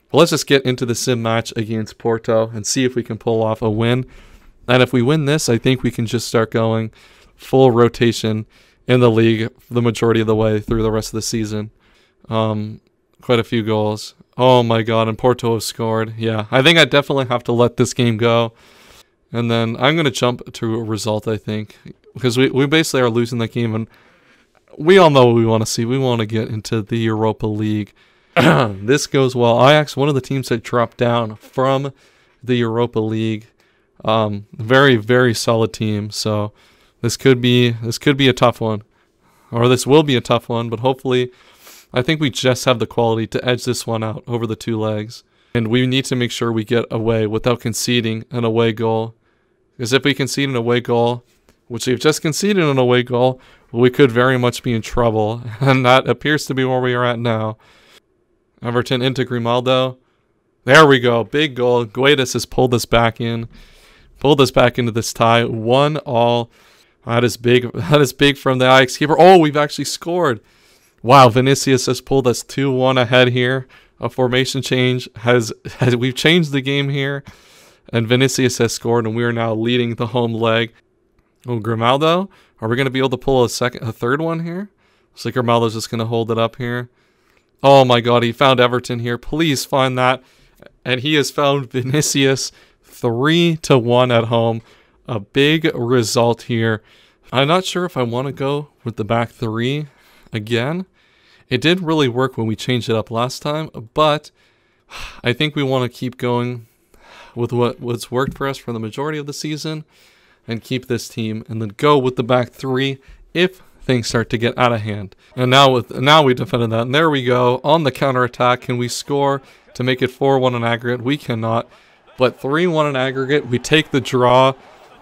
But let's just get into the sim match against Porto and see if we can pull off a win. And if we win this, I think we can just start going full rotation in the league the majority of the way through the rest of the season. Quite a few goals. Oh my god, and Porto have scored. Yeah, I think I definitely have to let this game go. And then I'm going to jump to a result, I think. Because we basically are losing that game, and we all know what we want to see. We want to get into the Europa League. This goes well. Ajax, one of the teams that dropped down from the Europa League. Very, very solid team. So this could be a tough one. Or this will be a tough one, but hopefully... I think we just have the quality to edge this one out over the two legs. And we need to make sure we get away without conceding an away goal. Because if we concede an away goal, which we've just conceded an away goal, we could very much be in trouble. And that appears to be where we are at now. Everton into Grimaldo. There we go. Big goal. Guedes has pulled us back in. Pulled us back into this tie. 1-1. That is big. That is big from the Ajax keeper. Oh, we've actually scored. Wow, Vinicius has pulled us 2-1 ahead here. A formation change we've changed the game here, and Vinicius has scored, and we are now leading the home leg. Oh, Grimaldo, are we going to be able to pull a third one here? Looks like Grimaldo's just going to hold it up here. Oh my God, he found Everton here. Please find that, and he has found Vinicius. 3-1 at home. A big result here. I'm not sure if I want to go with the back three again. It did really work when we changed it up last time, but I think we want to keep going with what's worked for us for the majority of the season and keep this team and then go with the back three if things start to get out of hand. And now we defended that, and there we go. On the counterattack, can we score to make it 4-1 in aggregate? We cannot, but 3-1 in aggregate. We take the draw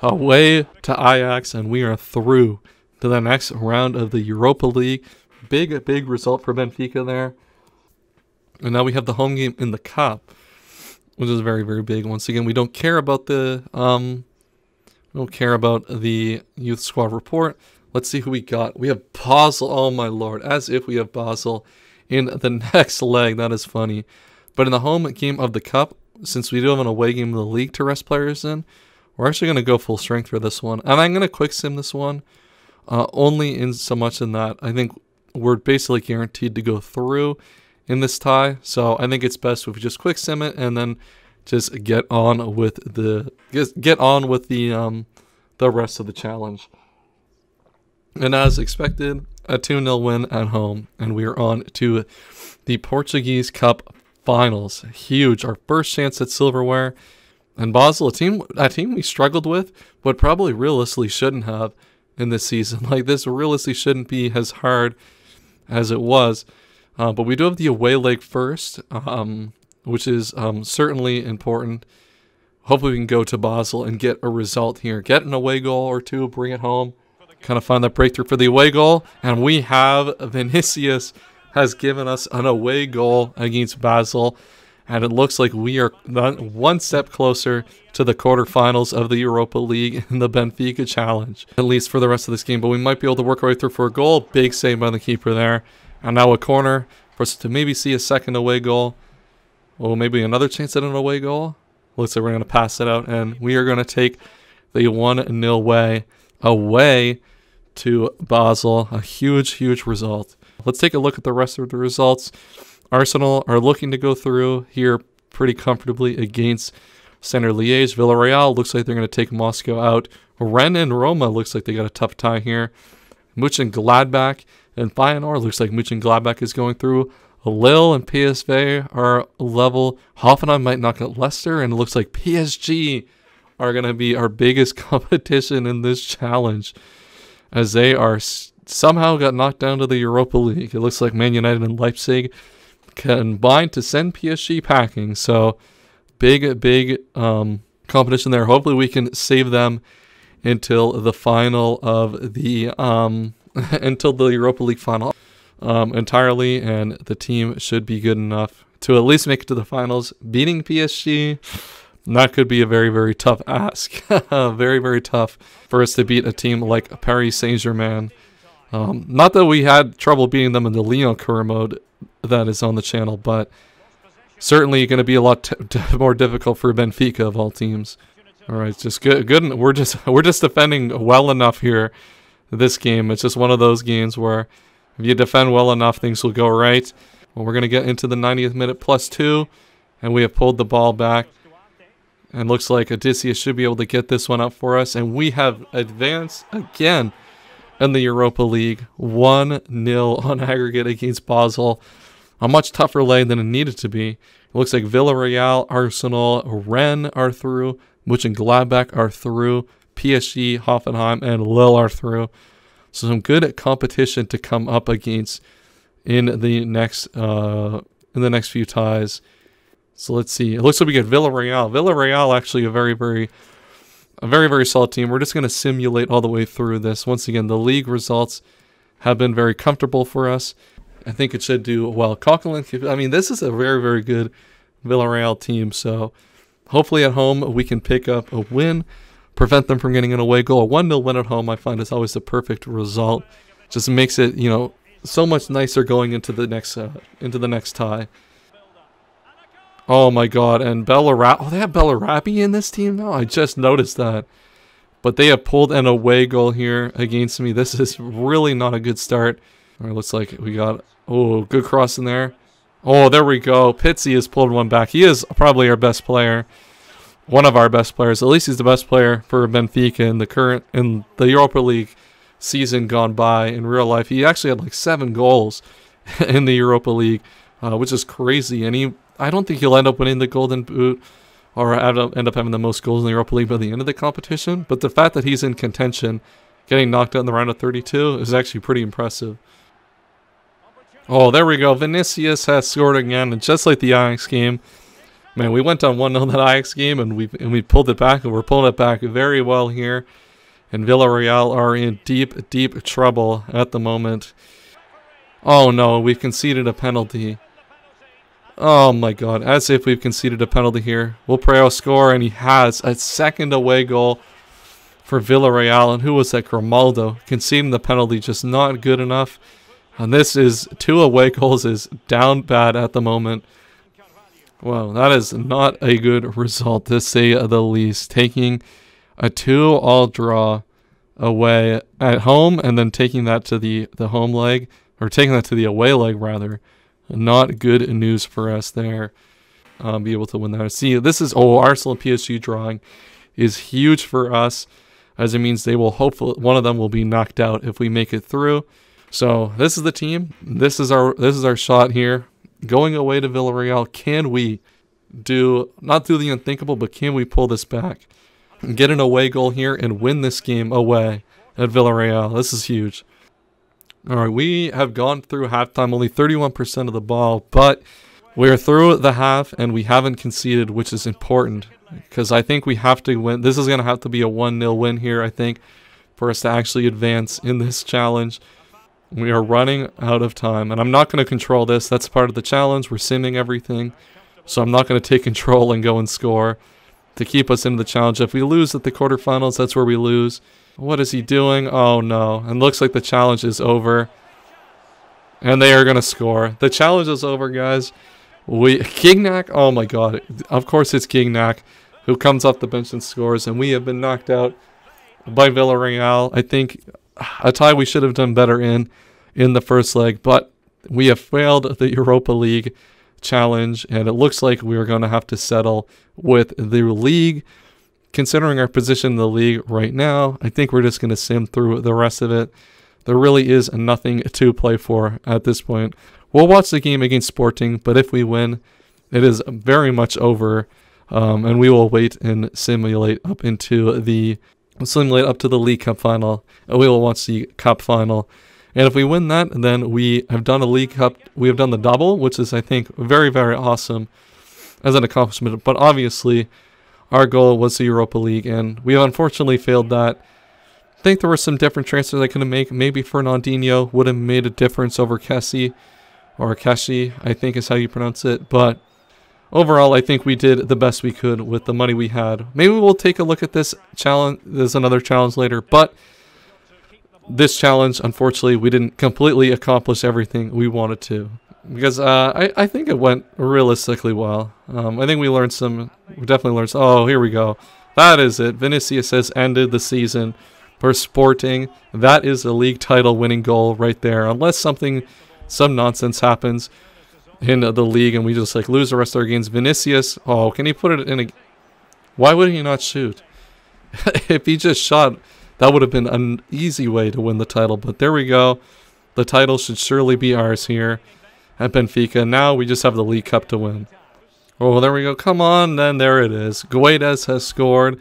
away to Ajax, and we are through to the next round of the Europa League. Big result for Benfica there. And now we have the home game in the cup, which is very, very big. Once again, we don't care about the youth squad report. Let's see who we got. We have Basel. Oh my lord, as if we have Basel in the next leg. That is funny. But in the home game of the cup, since we do have an away game of the league to rest players in, we're actually going to go full strength for this one. And I'm going to quick sim this one. only in so much in that I think we're basically guaranteed to go through in this tie. So I think it's best if we just quick sim it and then just get on with the rest of the challenge. And as expected, a 2-0 win at home, and we are on to the Portuguese Cup Finals. Huge, our first chance at silverware. And Basel, a team we struggled with, but probably realistically shouldn't have in this season. Like, this realistically shouldn't be as hard as it was. But we do have the away leg first, which is certainly important. Hopefully we can go to Basel and get a result here. Get an away goal or two, bring it home. Kind of find that breakthrough for the away goal. And we have Vinicius has given us an away goal against Basel. And it looks like we are one step closer to the quarterfinals of the Europa League in the Benfica challenge, at least for the rest of this game. But we might be able to work our way through for a goal. Big save by the keeper there. And now a corner for us to maybe see a second away goal. Well, maybe another chance at an away goal. Looks like we're going to pass it out. And we are going to take the 1-0 way away to Basel. A huge, huge result. Let's take a look at the rest of the results. Arsenal are looking to go through here pretty comfortably against Standard Liège. Villarreal looks like they're going to take Moscow out. Rennes and Roma looks like they got a tough tie here. Mönchengladbach and Feyenoord looks like Mönchengladbach is going through. Lille and PSV are level. Hoffenheim might knock out Leicester, and it looks like PSG are going to be our biggest competition in this challenge, as they are somehow got knocked down to the Europa League. It looks like Man United and Leipzig combined to send PSG packing. So big competition there. Hopefully we can save them until the final of the until the Europa League final entirely, and the team should be good enough to at least make it to the finals. Beating PSG, that could be a very, very tough ask. Very, very tough for us to beat a team like Paris Saint-Germain. Not that we had trouble beating them in the Lyon career mode that is on the channel, but certainly going to be a lot more difficult for Benfica of all teams. All right, just good. We're just defending well enough here. This game, it's just one of those games where if you defend well enough, things will go right. Well, we're going to get into the 90th minute +2, and we have pulled the ball back. And looks like Odysseus should be able to get this one up for us. And we have advanced again in the Europa League. 1-0 on aggregate against Basel. A much tougher leg than it needed to be. It looks like Villarreal, Arsenal, Rennes are through. Mönchengladbach are through. PSG, Hoffenheim, and Lille are through. So some good competition to come up against in the next few ties. So let's see. It looks like we get Villarreal. Villarreal actually a very, very solid team. We're just going to simulate all the way through this. Once again, the league results have been very comfortable for us. I think it should do well. Coquelin, I mean, this is a very, very good Villarreal team. So hopefully at home we can pick up a win, prevent them from getting an away goal. A 1-0 win at home, I find, is always the perfect result. Just makes it, so much nicer going into the next tie. Oh my God, and Bellarabi. Oh, they have Bellarabi in this team now? I just noticed that. But they have pulled an away goal here against me. This is really not a good start. All right, looks like we got, good cross in there. Oh, there we go. Pizzi has pulled one back. He is probably our best player. One of our best players. At least he's the best player for Benfica in the Europa League season gone by. In real life, he actually had like 7 goals in the Europa League, which is crazy. And I don't think he'll end up winning the Golden Boot or end up having the most goals in the Europa League by the end of the competition. But the fact that he's in contention, getting knocked out in the round of 32, is actually pretty impressive. Oh, there we go. Vinicius has scored again, and just like the Ajax game. Man, we went on 1-0 that Ajax game, and we pulled it back, and we're pulling it back very well here. And Villarreal are in deep, deep trouble at the moment. Oh no, we've conceded a penalty. Oh my God, as if we've conceded a penalty here. Will Preo score? And he has a second away goal for Villarreal. And who was that? Grimaldo. Conceding the penalty, just not good enough. And this is 2 away goals is down bad at the moment. Well, that is not a good result, to say the least. Taking a 2-2 draw away at home and then taking that to the home leg, or taking that to the away leg rather. Not good news for us there. Be able to win that. See, this is Arsenal and PSG drawing is huge for us, as it means they will hopefully, one of them will be knocked out if we make it through. So this is the team. This is our shot here. Going away to Villarreal, can we not do the unthinkable, but can we pull this back? Get an away goal here and win this game away at Villarreal. This is huge. All right, we have gone through halftime, only 31% of the ball, but we're through the half and we haven't conceded, which is important because I think we have to win. This is going to have to be a 1-0 win here, I think, for us to actually advance in this challenge. We are running out of time, and I'm not going to control this. That's part of the challenge. We're simming everything, so I'm not going to take control and go and score to keep us into the challenge. If we lose at the quarterfinals, that's where we lose. What is he doing? Oh, no. And looks like the challenge is over. And they are going to score. The challenge is over, guys. Gignac, oh my god. Of course it's Gignac who comes off the bench and scores. And we have been knocked out by Villarreal. I think a tie we should have done better in the first leg. But we have failed the Europa League challenge. And it looks like we are going to have to settle with the league. Considering our position in the league right now, I think we're just going to sim through the rest of it. There really is nothing to play for at this point. We'll watch the game against Sporting, but if we win, it is very much over, and we will wait and simulate up to the League Cup final, and we will watch the Cup final. And if we win that, then we have done a League Cup. We have done the double, which is, I think, very, very awesome as an accomplishment. But obviously, our goal was the Europa League, and we unfortunately failed that. I think there were some different transfers I could have made. Maybe Fernandinho would have made a difference over Kessie, or Keshi, I think is how you pronounce it. But overall, I think we did the best we could with the money we had. Maybe we'll take a look at this challenge. There's another challenge later, but this challenge, unfortunately, we didn't completely accomplish everything we wanted to. Because I think it went realistically well. I think we definitely learned some. Oh, here we go. That is it. Vinicius has ended the season for Sporting. That is a league title winning goal right there. Unless some nonsense happens in the league and we just lose the rest of our games. Vinicius, oh, can he put it in a... Why would he not shoot? If he just shot, that would have been an easy way to win the title. But there we go. The title should surely be ours here at Benfica. Now we just have the League Cup to win. Oh, there we go. Come on, then there it is. Guedes has scored.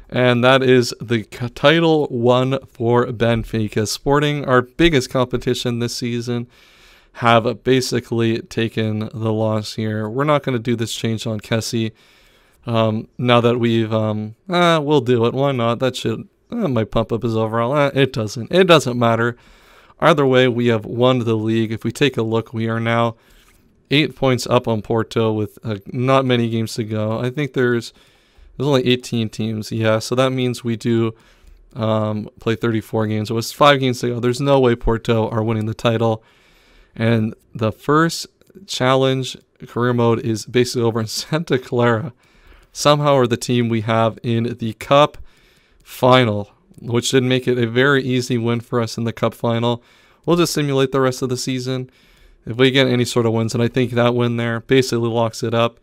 And that is the title won for Benfica. Sporting, our biggest competition this season, have basically taken the loss here. We're not going to do this change on Kessie. Now that we've, we'll do it. Why not? That might pump up his overall. It doesn't matter. Either way, we have won the league. If we take a look, we are now 8 points up on Porto with not many games to go. I think there's only 18 teams. Yeah, so that means we do play 34 games. It was 5 games to go. There's no way Porto are winning the title. And the first challenge career mode is basically over in Santa Clara. Somehow are the team we have in the Cup final, which should make it a very easy win for us in the Cup final. We'll just simulate the rest of the season. If we get any sort of wins, and I think that win there basically locks it up.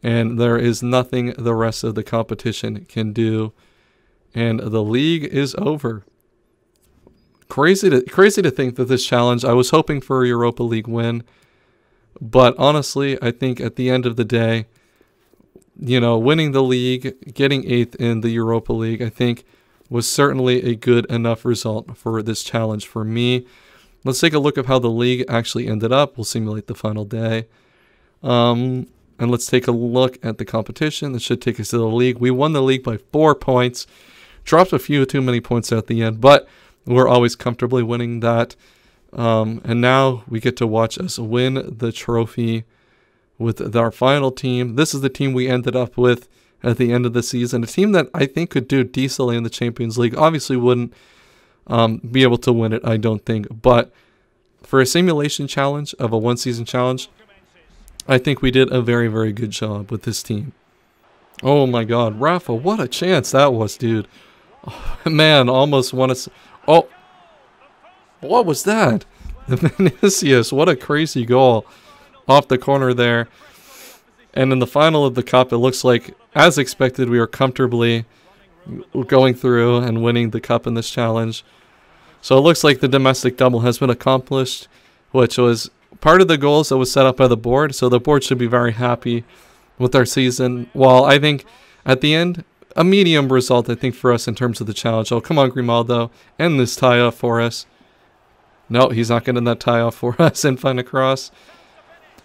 And there is nothing the rest of the competition can do. And the league is over. Crazy to think that this challenge, I was hoping for a Europa League win. But honestly, I think at the end of the day, winning the league, getting 8th in the Europa League, I think was certainly a good enough result for this challenge for me. Let's take a look at how the league actually ended up. We'll simulate the final day. And let's take a look at the competition. That should take us to the league. We won the league by 4 points. Dropped a few too many points at the end, but we're always comfortably winning that. And now we get to watch us win the trophy with our final team. This is the team we ended up with at the end of the season. A team that I think could do decently in the Champions League. Obviously wouldn't be able to win it, I don't think. But for a simulation challenge of a one-season challenge, I think we did a very, very good job with this team. Oh my god, Rafa, what a chance that was, dude. Man, almost won us. Oh, what was that? Vinicius, what a crazy goal off the corner there. And in the final of the cup, it looks like, as expected, we are comfortably going through and winning the cup in this challenge. So it looks like the domestic double has been accomplished, which was part of the goals that was set up by the board. So the board should be very happy with our season. While I think at the end, a medium result, I think, for us in terms of the challenge. Oh, come on, Grimaldo. End this tie-off for us. No, he's not getting that tie-off for us and find a cross.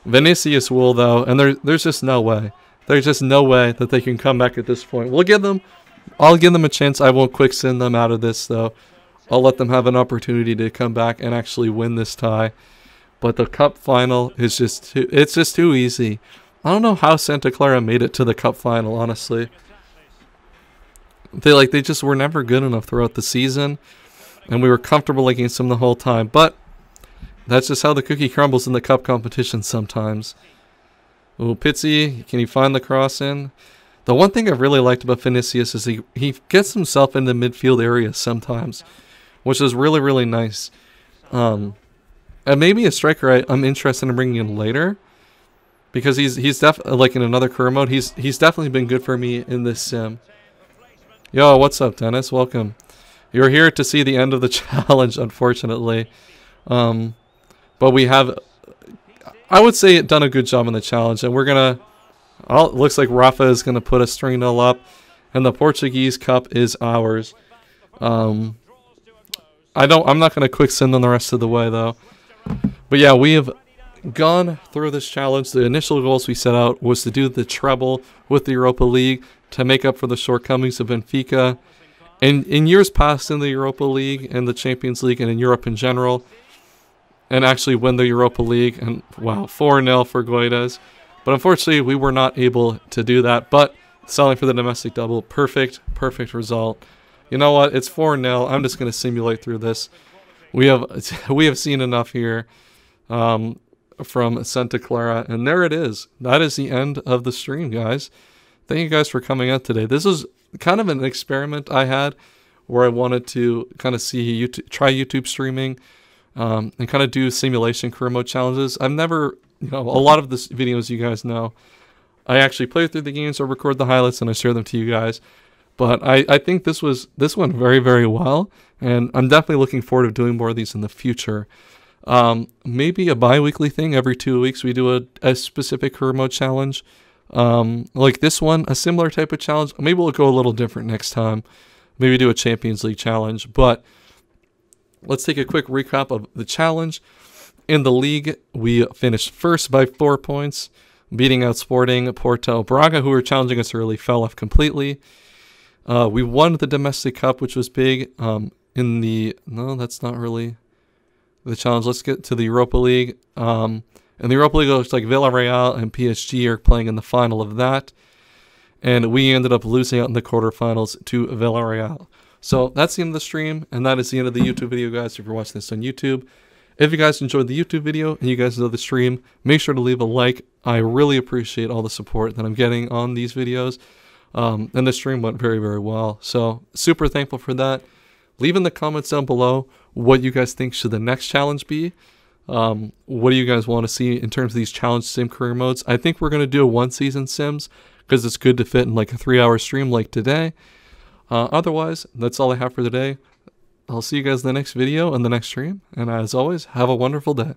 Vinicius will, though, and there's just no way. There's just no way that they can come back at this point. I'll give them a chance. I won't quick send them out of this, though. I'll let them have an opportunity to come back and actually win this tie. But the cup final is it's just too easy. I don't know how Santa Clara made it to the cup final, honestly. They just were never good enough throughout the season, and we were comfortable against them the whole time. But that's just how the cookie crumbles in the cup competition sometimes. Ooh, Pizzi, can he find the cross in? The one thing I've really liked about Vinicius is he gets himself in the midfield area sometimes, which is really, really nice. And maybe a striker I'm interested in bringing in later, because he's definitely, like, in another career mode, he's definitely been good for me in this sim. Yo, what's up, Dennis? Welcome. You're here to see the end of the challenge, unfortunately. But we have, I would say, done a good job in the challenge, and we're gonna. Oh, it looks like Rafa is gonna put us 3-0 up, and the Portuguese Cup is ours. I'm not gonna quick send them the rest of the way though. But yeah, we have gone through this challenge. The initial goals we set out was to do the treble with the Europa League to make up for the shortcomings of Benfica. And in years past in the Europa League and the Champions League and in Europe in general, and actually win the Europa League. And wow, 4-0 for Guedes. But unfortunately, we were not able to do that. But selling for the domestic double, perfect result. You know what? It's 4-0. I'm just going to simulate through this. We have seen enough here from Santa Clara, and there it is. That is the end of the stream, guys. Thank you guys for coming out today. This is kind of an experiment I had where I wanted to kind of see try YouTube streaming and kind of do simulation career mode challenges. I've never, a lot of the videos you guys know, I actually play through the games or record the highlights and I share them to you guys. But I think this went very, very well, and I'm definitely looking forward to doing more of these in the future. Maybe a bi-weekly thing. Every 2 weeks we do a specific career mode challenge. Like this one, a similar type of challenge. Maybe we'll go a little different next time. Maybe do a Champions League challenge. But let's take a quick recap of the challenge. In the league, we finished first by 4 points, beating out Sporting, Porto, Braga, who were challenging us early, fell off completely. We won the domestic cup, which was big. No, that's not really the challenge. Let's get to the Europa League. In the Europa League, it looks like Villarreal and PSG are playing in the final of that. And we ended up losing out in the quarterfinals to Villarreal. So that's the end of the stream, and that is the end of the YouTube video, guys, if you're watching this on YouTube. If you guys enjoyed the YouTube video and you guys know the stream, make sure to leave a like. I really appreciate all the support that I'm getting on these videos. And the stream went very, very well. So super thankful for that. Leave in the comments down below what you guys think should the next challenge be. What do you guys want to see in terms of these challenge sim career modes? I think we're going to do a 1-season sims because it's good to fit in like a 3-hour stream like today. Otherwise, that's all I have for today. I'll see you guys in the next video and the next stream. And as always, have a wonderful day.